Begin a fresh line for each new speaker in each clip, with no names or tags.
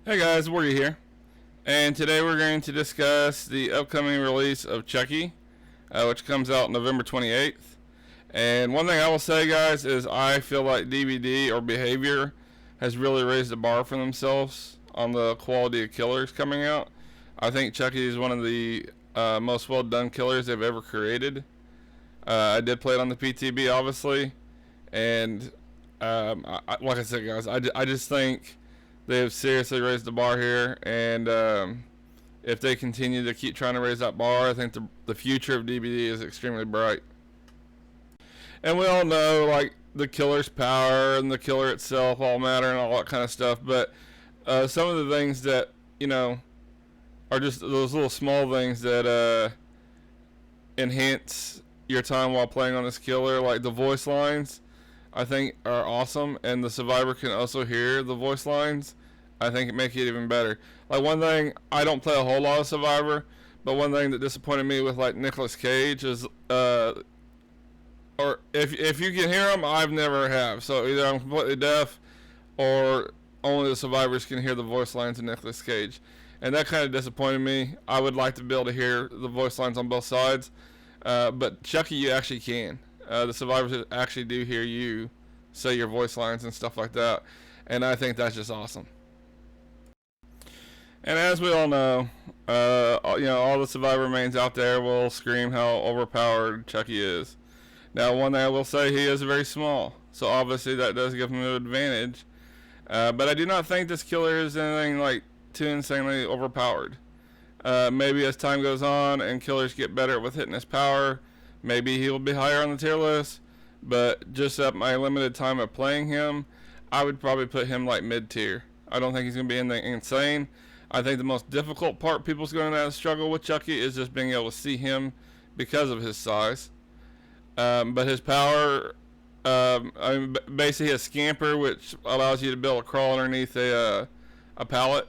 Hey guys, Worggy here, and today we're going to discuss the upcoming release of Chucky, which comes out November 28th. And one thing I will say, guys, is I feel like DBD or Behavior has really raised the bar for themselves on the quality of killers coming out. I think Chucky is one of the most well done killers they've ever created. I did play it on the PTB, obviously, and like I said, guys, I just think they have seriously raised the bar here, and if they continue to keep trying to raise that bar, I think the future of DBD is extremely bright. And we all know, like, the killer's power and the killer itself all matter and all that kind of stuff, but some of the things that, are just those little small things that enhance your time while playing on this killer, like the voice lines, I think are awesome, and the survivor can also hear the voice lines. I think it makes it even better. Like, one thing, I don't play a whole lot of Survivor, but one thing that disappointed me with, like, Nicolas Cage is, or if you can hear him, I've never have. So either I'm completely deaf, or only the survivors can hear the voice lines of Nicolas Cage, and that kind of disappointed me. I would like to be able to hear the voice lines on both sides, but Chucky, you actually can. The survivors actually do hear you say your voice lines and stuff like that, and I think that's just awesome. And as we all know, all the survivor mains out there will scream how overpowered Chucky is. Now, one thing I will say, he is very small, so obviously that does give him an advantage. But I do not think this killer is anything like too insanely overpowered. Maybe as time goes on and killers get better with hitting his power, maybe he will be higher on the tier list. But just at my limited time of playing him, I would probably put him like mid-tier. I don't think he's going to be anything insane. I think the most difficult part people's going to struggle with Chucky is just being able to see him because of his size. But his power, basically a scamper, which allows you to be able to crawl underneath a pallet.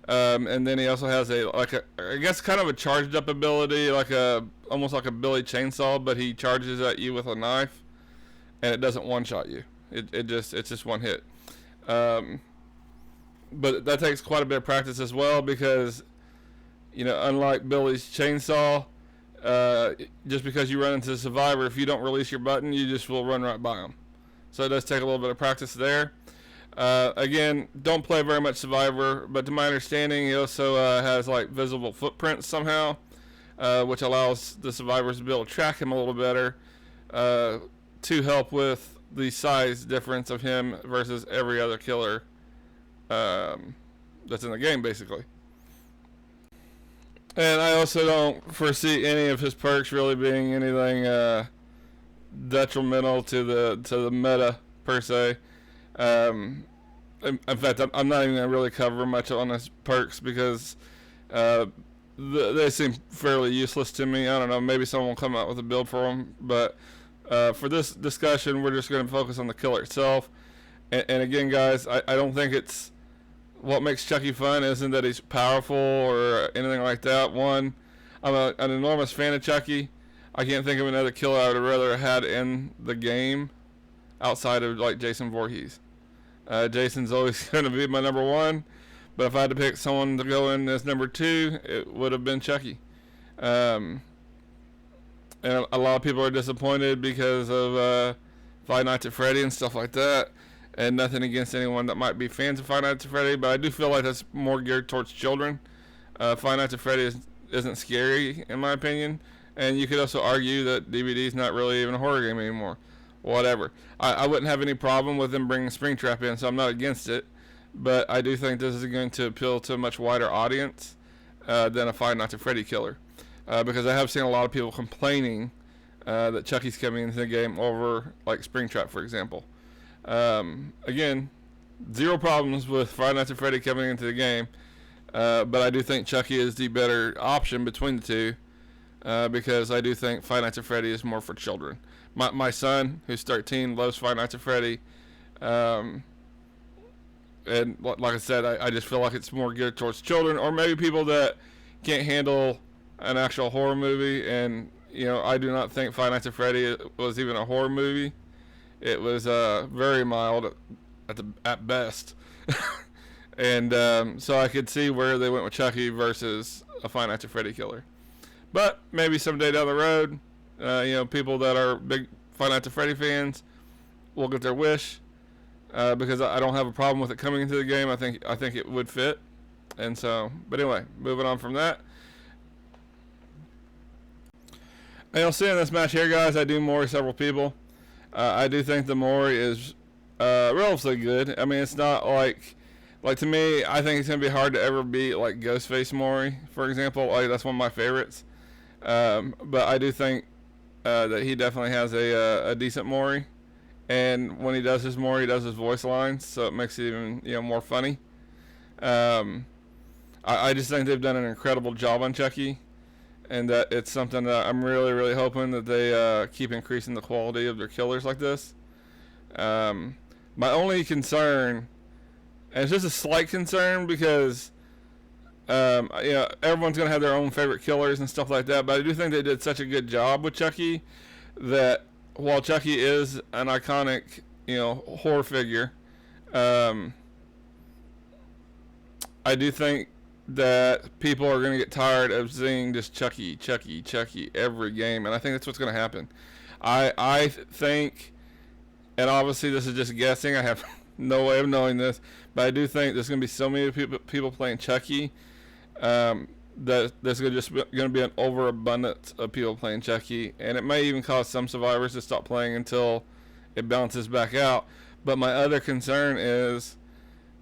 And then he also has I guess kind of a charged up ability, almost like a Billy Chainsaw, but he charges at you with a knife, and it doesn't one shot you. It's just one hit. But that takes quite a bit of practice as well, because, unlike Billy's Chainsaw, just because you run into the survivor, if you don't release your button, you just will run right by him. So it does take a little bit of practice there. Again, don't play very much Survivor, but to my understanding, he also has like visible footprints somehow, which allows the survivors to be able to track him a little better, to help with the size difference of him versus every other killer that's in the game, basically. And I also don't foresee any of his perks really being anything detrimental to the meta per se. In fact, I'm not even going to really cover much on his perks, because they seem fairly useless to me. I don't know, maybe someone will come out with a build for them, but for this discussion, we're just going to focus on the killer itself. And again, guys, I don't think it's what makes Chucky fun isn't that he's powerful or anything like that. One, I'm an enormous fan of Chucky. I can't think of another killer I would have rather had in the game outside of like Jason Voorhees. Jason's always going to be my number one, but if I had to pick someone to go in as number two, it would have been Chucky. And a lot of people are disappointed because of Five Nights at Freddy and stuff like that. And nothing against anyone that might be fans of Five Nights at Freddy, but I do feel like that's more geared towards children. Five Nights at Freddy isn't scary, in my opinion. And you could also argue that DBD is not really even a horror game anymore. Whatever. I wouldn't have any problem with them bringing Springtrap in, so I'm not against it. But I do think this is going to appeal to a much wider audience than a Five Nights at Freddy killer. Because I have seen a lot of people complaining that Chucky's coming into the game over, like, Springtrap, for example. Again, zero problems with Five Nights at Freddy coming into the game, but I do think Chucky is the better option between the two, because I do think Five Nights at Freddy is more for children. My son, who's 13, loves Five Nights at Freddy, and like I said, I just feel like it's more geared towards children, or maybe people that can't handle an actual horror movie. And I do not think Five Nights at Freddy was even a horror movie. It was very mild at best. And so I could see where they went with Chucky versus a Five Nights at Freddy killer. But maybe someday down the road, people that are big Five Nights at Freddy fans will get their wish, because I don't have a problem with it coming into the game. I think it would fit. And so, but anyway, moving on from that. And you'll see in this match here, guys, I do Mori several people. I do think the Mori is relatively good. I mean, it's not like to me, I think it's going to be hard to ever beat like Ghostface Mori, for example. Like, that's one of my favorites. But I do think that he definitely has a decent Mori. And when he does his Mori, he does his voice lines, so it makes it even more funny. I just think they've done an incredible job on Chucky, and that it's something that I'm really, really hoping that they keep increasing the quality of their killers like this. My only concern, and it's just a slight concern because everyone's gonna have their own favorite killers and stuff like that, but I do think they did such a good job with Chucky that while Chucky is an iconic horror figure, I do think that people are going to get tired of seeing just Chucky every game, and I think that's what's going to happen. I think, and obviously this is just guessing, I have no way of knowing this, but I do think there's going to be so many people playing Chucky that there's going to be an overabundance of people playing Chucky, and it may even cause some survivors to stop playing until it balances back out. But my other concern is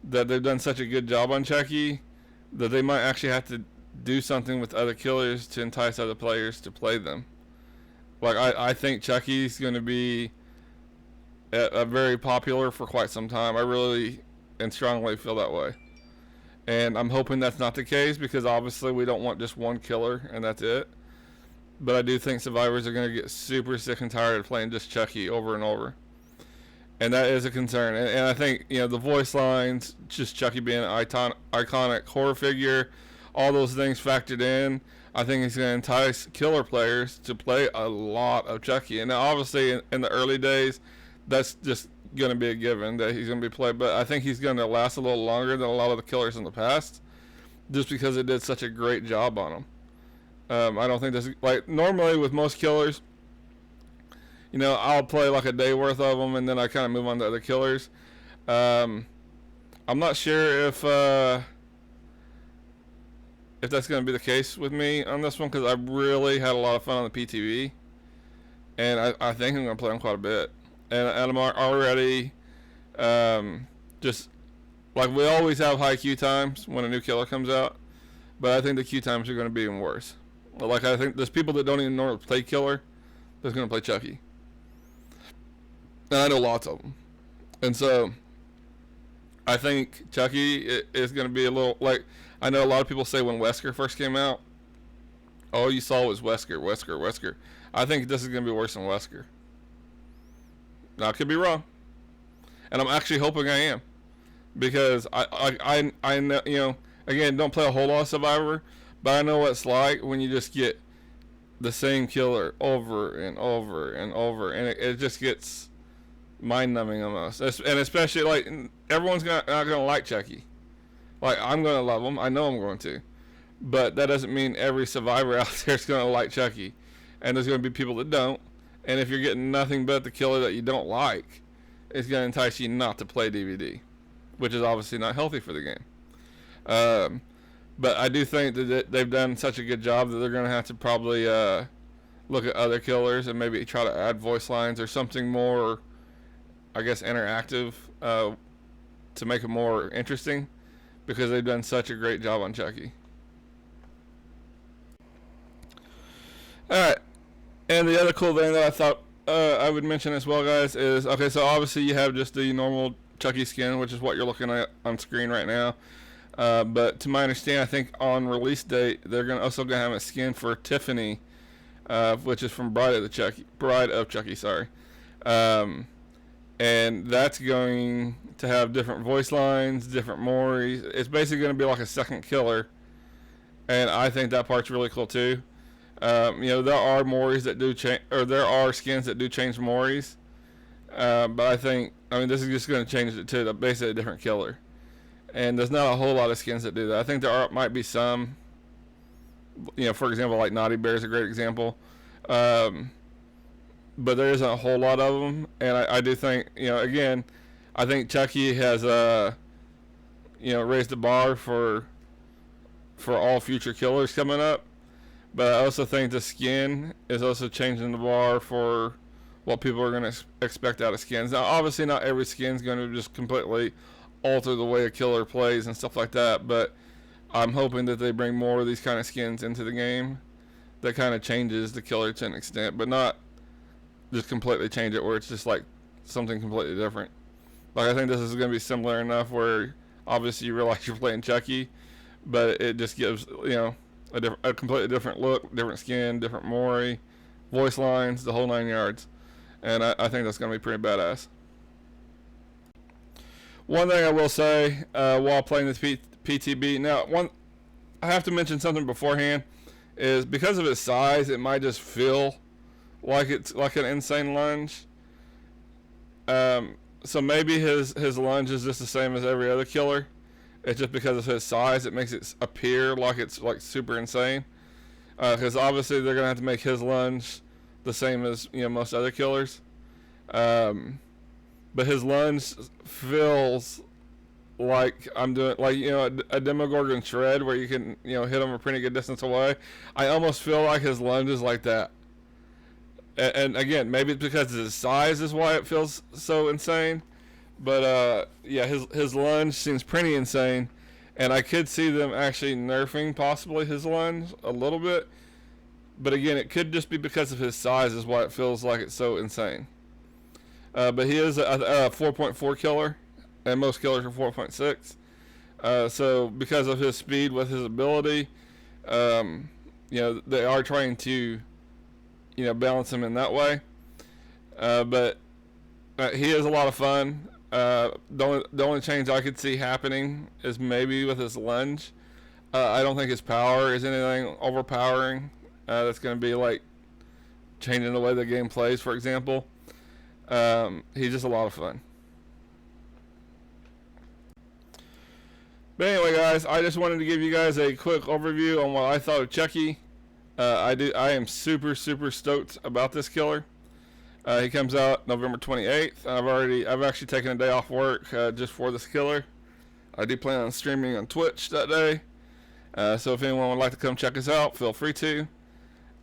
that they've done such a good job on Chucky that they might actually have to do something with other killers to entice other players to play them. Like, I think Chucky's going to be a very popular for quite some time. I really and strongly feel that way. And I'm hoping that's not the case, because obviously we don't want just one killer and that's it. But I do think survivors are going to get super sick and tired of playing just Chucky over and over. And that is a concern. And I think, the voice lines, just Chucky being an iconic horror figure, all those things factored in, I think it's going to entice killer players to play a lot of Chucky. And now obviously in the early days, that's just going to be a given that he's going to be played. But I think he's going to last a little longer than a lot of the killers in the past, just because it did such a great job on him. I don't think this, like, normally with most killers, I'll play like a day worth of them, and then I kind of move on to other killers. I'm not sure if that's going to be the case with me on this one, because I really had a lot of fun on the PTV, and I think I'm going to play them quite a bit. And I'm already just, like, we always have high queue times when a new killer comes out, but I think the queue times are going to be even worse. Like, I think there's people that don't even normally play killer that's going to play Chucky. And I know lots of them. And so I think Chucky is going to be a little, like, I know a lot of people say when Wesker first came out, all you saw was Wesker. I think this is going to be worse than Wesker. Now, I could be wrong. And I'm actually hoping I am. Because I know, again, don't play a whole lot of Survivor, but I know what it's like when you just get the same killer over and over and over, and it just gets mind-numbing almost. And especially, like, everyone's not going to like Chucky. Like, I'm going to love him. I know I'm going to. But that doesn't mean every survivor out there is going to like Chucky. And there's going to be people that don't. And if you're getting nothing but the killer that you don't like, it's going to entice you not to play DBD, which is obviously not healthy for the game. But I do think that they've done such a good job that they're going to have to probably look at other killers and maybe try to add voice lines or something more, I guess, interactive to make it more interesting, because they've done such a great job on Chucky. Alright, and the other cool thing that I thought I would mention as well, guys, is, okay, so obviously you have just the normal Chucky skin, which is what you're looking at on screen right now. But to my understanding, I think on release date, they're also going to have a skin for Tiffany, which is from Bride of Chucky, sorry. And that's going to have different voice lines, different Moris. It's basically going to be like a second killer. And I think that part's really cool too. There are Moris that do change, or there are skins that do change Moris. But I think, this is just going to change it to basically a different killer. and there's not a whole lot of skins that do that. I think might be some, for example, like Naughty Bear is a great example, but there isn't a whole lot of them. And I do think, again, I think Chucky has raised the bar for all future killers coming up. But I also think the skin is also changing the bar for what people are going to expect out of skins. Now, obviously, not every skin is going to just completely alter the way a killer plays and stuff like that. But I'm hoping that they bring more of these kind of skins into the game that kind of changes the killer to an extent, but not just completely change it where it's just like something completely different. Like, I think this is going to be similar enough where obviously you realize you're playing Chucky, but it just gives, a completely different look, different skin, different Mori, voice lines, the whole 9 yards. And I think that's going to be pretty badass. One thing I will say while playing this PTB, now, I have to mention something beforehand, is because of its size, it might just feel like it's like an insane lunge. So maybe his lunge is just the same as every other killer. It's just because of his size, it makes it appear like it's like super insane. Because obviously they're gonna have to make his lunge the same as most other killers. But his lunge feels like I'm doing a Demogorgon shred where you can hit him a pretty good distance away. I almost feel like his lunge is like that. And again, maybe it's because his size is why it feels so insane. But his lunge seems pretty insane, and I could see them actually nerfing possibly his lunge a little bit. But again, it could just be because of his size is why it feels like it's so insane. But he is a 4.4 killer, and most killers are 4.6. So because of his speed with his ability, they are trying to balance him in that way. But he is a lot of fun. The only change I could see happening is maybe with his lunge. I don't think his power is anything overpowering. That's going to be like changing the way the game plays, for example. He's just a lot of fun. But anyway, guys, I just wanted to give you guys a quick overview on what I thought of Chucky. I am super stoked about this killer. He comes out November 28th. I've actually taken a day off work just for this killer. I do plan on streaming on Twitch that day. So if anyone would like to come check us out, feel free to.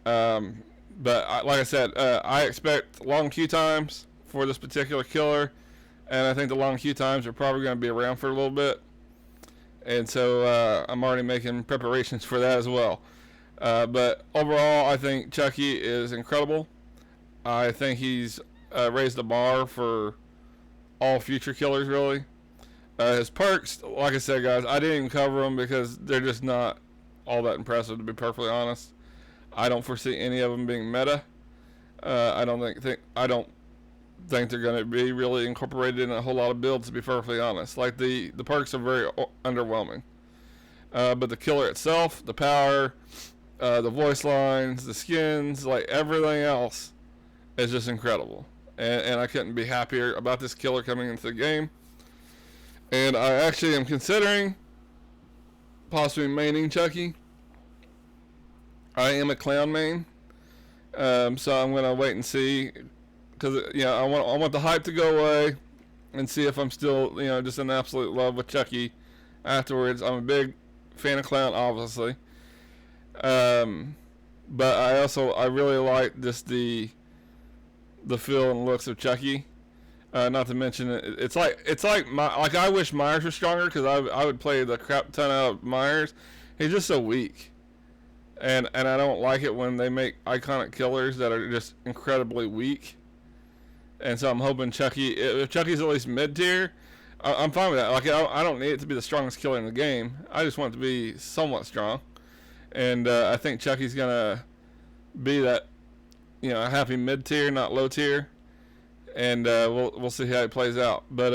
But like I said, I expect long queue times for this particular killer, and I think the long queue times are probably going to be around for a little bit. And so I'm already making preparations for that as well. But overall, I think Chucky is incredible. I think he's raised the bar for all future killers, really. His perks, like I said, guys, I didn't even cover them because they're just not all that impressive, to be perfectly honest. I don't foresee any of them being meta. I don't think they're going to be really incorporated in a whole lot of builds, to be perfectly honest. Like, the perks are very underwhelming. But the killer itself, the power, the voice lines, the skins, like everything else is just incredible. And I couldn't be happier about this killer coming into the game. And I actually am considering possibly maining Chucky. I am a clown main. So I'm going to wait and see. Because, I want the hype to go away and see if I'm still, just in absolute love with Chucky afterwards. I'm a big fan of clown, obviously. But I really like just the feel and looks of Chucky. Not to mention it's like I wish Myers were stronger, because I would play the crap ton out of Myers. He's just so weak, and I don't like it when they make iconic killers that are just incredibly weak. And so I'm hoping Chucky, if Chucky's at least mid tier, I'm fine with that. Like, I don't need it to be the strongest killer in the game. I just want it to be somewhat strong. And I think Chucky's gonna be that, happy mid tier, not low tier. And we'll see how it plays out. But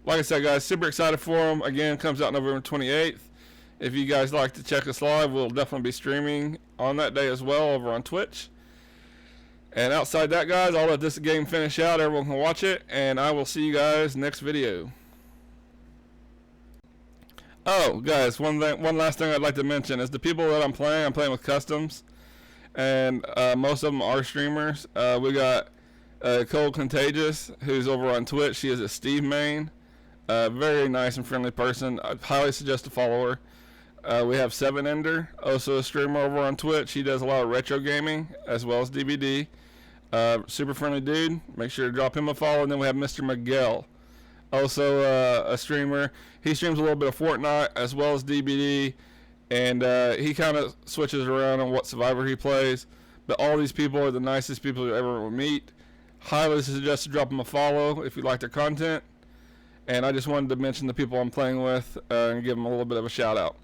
like I said, guys, super excited for him. Again, comes out November 28th. If you guys like to check us live, we'll definitely be streaming on that day as well over on Twitch. And outside that, guys, I'll let this game finish out. Everyone can watch it, and I will see you guys next video. Oh, guys, one last thing I'd like to mention is the people that I'm playing with customs, and most of them are streamers. We got Cole Contagious, who's over on Twitch. She is a Steve main. Very nice and friendly person. I highly suggest to follow her. We have Seven Ender, also a streamer over on Twitch. He does a lot of retro gaming as well as DBD. Super friendly dude. Make sure to drop him a follow. And then we have Mr. Miguel, also a streamer. He streams a little bit of Fortnite as well as DBD, and he kind of switches around on what Survivor he plays. But all these people are the nicest people you ever will meet. Highly suggest to drop them a follow if you like their content. And I just wanted to mention the people I'm playing with and give them a little bit of a shout out.